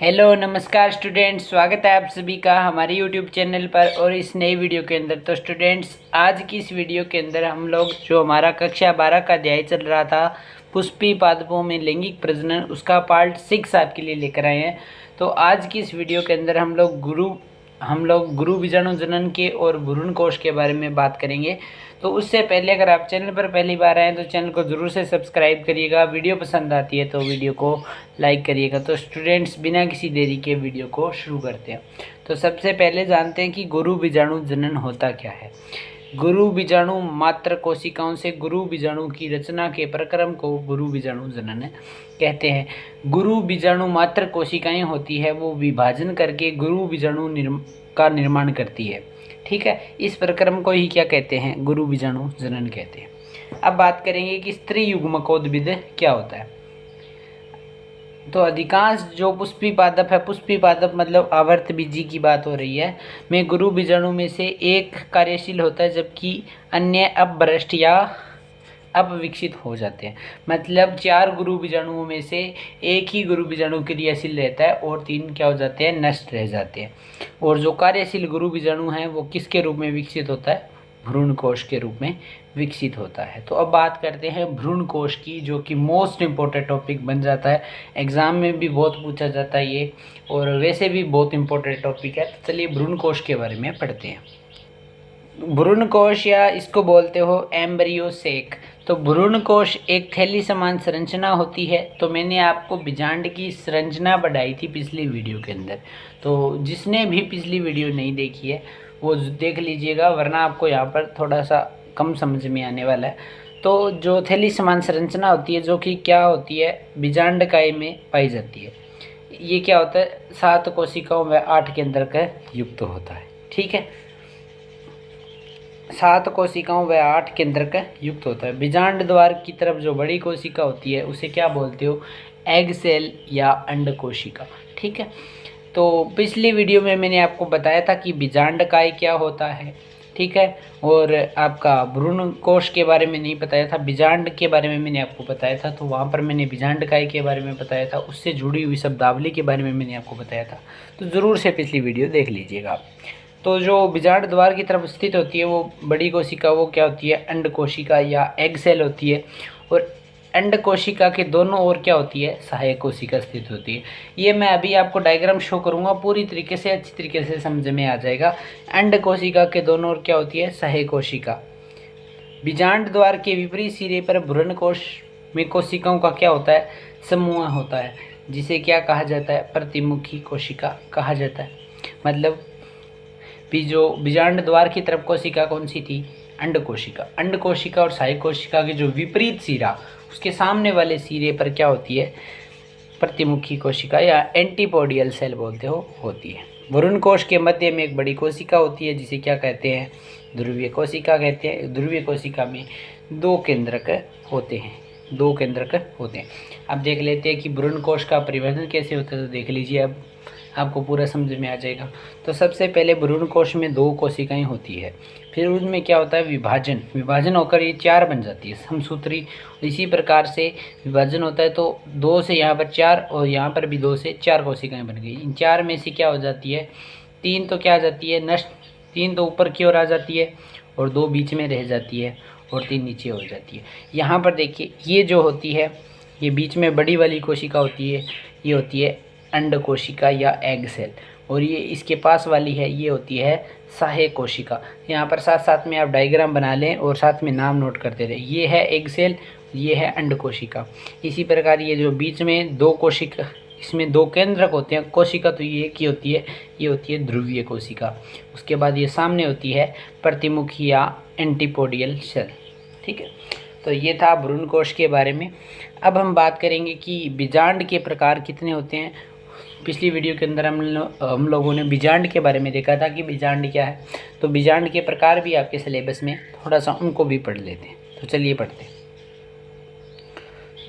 Hello नमस्कार students, स्वागत है आप सभी का हमारे यूट्यूब चैनल पर और इस नई वीडियो के अंदर। तो स्टूडेंट्स, आज की इस वीडियो के अंदर हम लोग जो हमारा कक्षा 12 का अध्याय चल रहा था पुष्पी पादपों में लैंगिक प्रजनन, उसका पार्ट 6 आपके लिए लेकर आए हैं। तो आज की इस वीडियो के अंदर हम लोग गुरु बीजाणु जनन के और भ्रूण कोश के बारे में बात करेंगे। तो उससे पहले अगर आप चैनल पर पहली बार आए तो चैनल को ज़रूर से सब्सक्राइब करिएगा। वीडियो पसंद आती है तो वीडियो को लाइक करिएगा। तो स्टूडेंट्स, बिना किसी देरी के वीडियो को शुरू करते हैं। तो सबसे पहले जानते हैं कि गुरु बीजाणु जनन होता क्या है। गुरु बीजाणु मात्र कोशिकाओं से गुरु बीजाणु की रचना के प्रक्रम को गुरु बीजाणु जनन कहते हैं। गुरु बीजाणु मात्र कोशिकाएं होती है, वो विभाजन करके गुरु बीजाणु का निर्माण करती है। ठीक है, इस प्रक्रम को ही क्या कहते हैं? गुरु बीजाणु जनन कहते हैं। अब बात करेंगे कि स्त्री युग्मकोद्भिद क्या होता है। तो अधिकांश जो पुष्पी पादप है, पुष्पी पादप मतलब आवर्तबीजी की बात हो रही है, में गुरु बीजाणु में से एक कार्यशील होता है, जबकि अन्य अपभ्रष्ट या अपविकसित हो जाते हैं। मतलब 4 गुरु बीजाणुओं में से एक ही गुरु बीजाणु क्रियाशील रहता है और 3 क्या हो जाते हैं? नष्ट रह जाते हैं। और जो कार्यशील गुरु बीजाणु है वो किसके रूप में विकसित होता है? भ्रूण कोश के रूप में विकसित होता है। तो अब बात करते हैं भ्रूण कोश की, जो कि मोस्ट इम्पोर्टेंट टॉपिक बन जाता है। एग्जाम में भी बहुत पूछा जाता है ये, और वैसे भी बहुत इम्पोर्टेंट टॉपिक है। तो चलिए भ्रूण कोश के बारे में पढ़ते हैं। भ्रूण कोश, या इसको बोलते हो एम्ब्रियो सेक। तो भ्रूण कोश एक थैली समान संरचना होती है। तो मैंने आपको बीजांड की संरचना बढ़ाई थी पिछली वीडियो के अंदर, तो जिसने भी पिछली वीडियो नहीं देखी है वो देख लीजिएगा, वरना आपको यहाँ पर थोड़ा सा कम समझ में आने वाला है। तो जो थैली समान संरचना होती है, जो कि क्या होती है, बीजांडकाय में पाई जाती है। ये क्या होता है? 7 कोशिकाओं व 8 केंद्रक युक्त होता है। ठीक है, 7 कोशिकाओं व 8 केंद्रक युक्त होता है। बीजांड द्वार की तरफ जो बड़ी कोशिका होती है उसे क्या बोलते हो? एग सेल या अंड कोशिका। ठीक है, तो पिछली वीडियो में मैंने आपको बताया था कि बीजांडकाय क्या होता है। ठीक है, और आपका भ्रूण कोश के बारे में नहीं बताया था, बीजांड के बारे में मैंने आपको बताया था। तो वहाँ पर मैंने बीजांडकाय के बारे में बताया था, उससे जुड़ी हुई शब्दावली के बारे में मैंने आपको बताया था। तो ज़रूर से पिछली वीडियो देख लीजिएगा। तो जो बीजांड द्वार की तरफ स्थित होती है वो बड़ी कोशिका, वो क्या होती है? अंड कोशिका या एग सेल होती है। और अंड कोशिका के दोनों ओर क्या होती है? सहायक कोशिका स्थित होती है। ये मैं अभी आपको डायग्राम शो करूँगा, पूरी तरीके से अच्छी तरीके से समझ में आ जाएगा। अंड कोशिका के दोनों ओर क्या होती है? सहायक कोशिका। बीजांड द्वार के विपरीत सिरे पर भ्रूण कोश में कोशिकाओं का क्या होता है? समूह होता है, जिसे क्या कहा जाता है? प्रतिमुखी कोशिका कहा जाता है। मतलब जो बीजांड द्वार की तरफ कोशिका कौन सी थी? अंड कोशिका। अंड कोशिका और सहायक कोशिका के जो विपरीत सिरा, उसके सामने वाले सिरे पर क्या होती है? प्रतिमुखी कोशिका या एंटीपोडियल सेल बोलते हो, होती है। भ्रूण कोश के मध्य में एक बड़ी कोशिका होती है, जिसे क्या कहते हैं? ध्रुवीय कोशिका कहते हैं। ध्रुवीय कोशिका में 2 केंद्रक होते हैं, 2 केंद्रक होते हैं। अब देख लेते हैं कि भ्रूण कोश का परिवर्तन कैसे होता है। तो देख लीजिए, अब आपको पूरा समझ में आ जाएगा। तो सबसे पहले भ्रूण कोश में 2 कोशिकाएं होती है, फिर उनमें क्या होता है? विभाजन होकर ये 4 बन जाती है, समसूत्री। इसी प्रकार से विभाजन होता है तो 2 से यहाँ पर 4 और यहाँ पर भी 2 से 4 कोशिकाएं बन गई। इन 4 में से क्या हो जाती है? 3 तो क्या आ जाती है? नष्ट। 3 तो ऊपर की ओर आ जाती है और 2 बीच में रह जाती है और 3 नीचे हो जाती है। यहाँ पर देखिए, ये जो होती है, ये बीच में बड़ी वाली कोशिका होती है, ये होती है अंड कोशिका या एग सेल। और ये इसके पास वाली है, ये होती है सहायक कोशिका। यहाँ पर साथ साथ में आप डायग्राम बना लें और साथ में नाम नोट करते रहे। ये है एग सेल, ये है अंड कोशिका। इसी प्रकार ये जो बीच में 2 कोशिका, इसमें 2 केंद्रक होते हैं कोशिका, तो ये एक ही होती है, ये होती है ध्रुवीय कोशिका। उसके बाद ये सामने होती है प्रतिमुखी या एंटीपोडियल सेल। ठीक है, तो ये था भ्रूण कोश के बारे में। अब हम बात करेंगे कि बीजांड के प्रकार कितने होते हैं। पिछली वीडियो के अंदर हम लोगों ने बीजांड के बारे में देखा था कि बीजांड क्या है। तो बीजांड के प्रकार भी आपके सिलेबस में थोड़ा सा उनको भी पढ़ लेते हैं। तो चलिए पढ़ते हैं।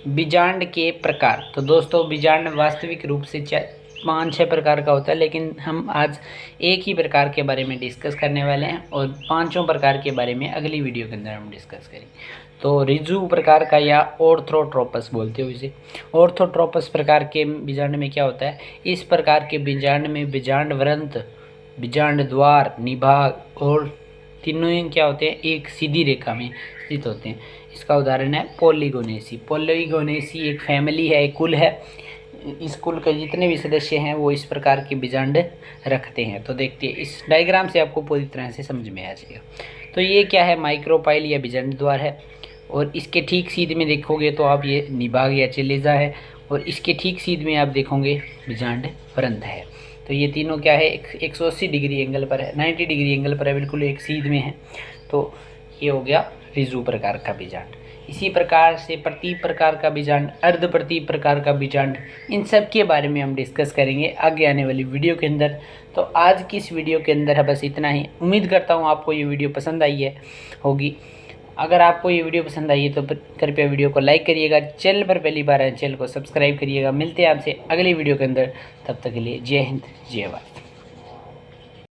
बीजांड के प्रकार। तो दोस्तों बीजांड वास्तविक रूप से 5-6 प्रकार का होता है, लेकिन हम आज एक ही प्रकार के बारे में डिस्कस करने वाले हैं और 5 प्रकार के बारे में अगली वीडियो के अंदर हम डिस्कस करेंगे। तो रिजु प्रकार का या ऑर्थोट्रोपस बोलते हो इसे। ऑर्थोट्रोपस प्रकार के बीजांड में क्या होता है, इस प्रकार के बीजांड में बीजांड वृंत, बीजांड द्वार, निभाग और तीनों ही क्या होते हैं, एक सीधी रेखा में स्थित होते हैं। इसका उदाहरण है पॉलीगोनेसी। पॉलीगोनेसी एक फैमिली है, एक कुल है। इस कुल के जितने भी सदस्य हैं वो इस प्रकार के बीजांड रखते हैं। तो देखते हैं, इस डायग्राम से आपको पूरी तरह से समझ में आ जाएगा। तो ये क्या है, माइक्रोपाइल या बीजांड द्वार है, और इसके ठीक सीध में देखोगे तो आप ये निभाग या चिलेजा है, और इसके ठीक सीध में आप देखोगे बीजांड वृंत है। तो ये तीनों क्या है, 180 डिग्री एंगल पर है, 90 डिग्री एंगल पर है, बिल्कुल एक सीध में है। तो ये हो गया रिजु प्रकार का बीजांड। इसी प्रकार से प्रतीप प्रकार का बीजांड, अर्ध प्रतीप प्रकार का बीजांड, इन सब के बारे में हम डिस्कस करेंगे आगे आने वाली वीडियो के अंदर। तो आज की इस वीडियो के अंदर है बस इतना ही। उम्मीद करता हूँ आपको ये वीडियो पसंद आई है होगी। अगर आपको ये वीडियो पसंद आई है तो कृपया वीडियो को लाइक करिएगा। चैनल पर पहली बार आए चैनल को सब्सक्राइब करिएगा। मिलते हैं आपसे अगली वीडियो के अंदर, तब तक के लिए जय हिंद जय भारत।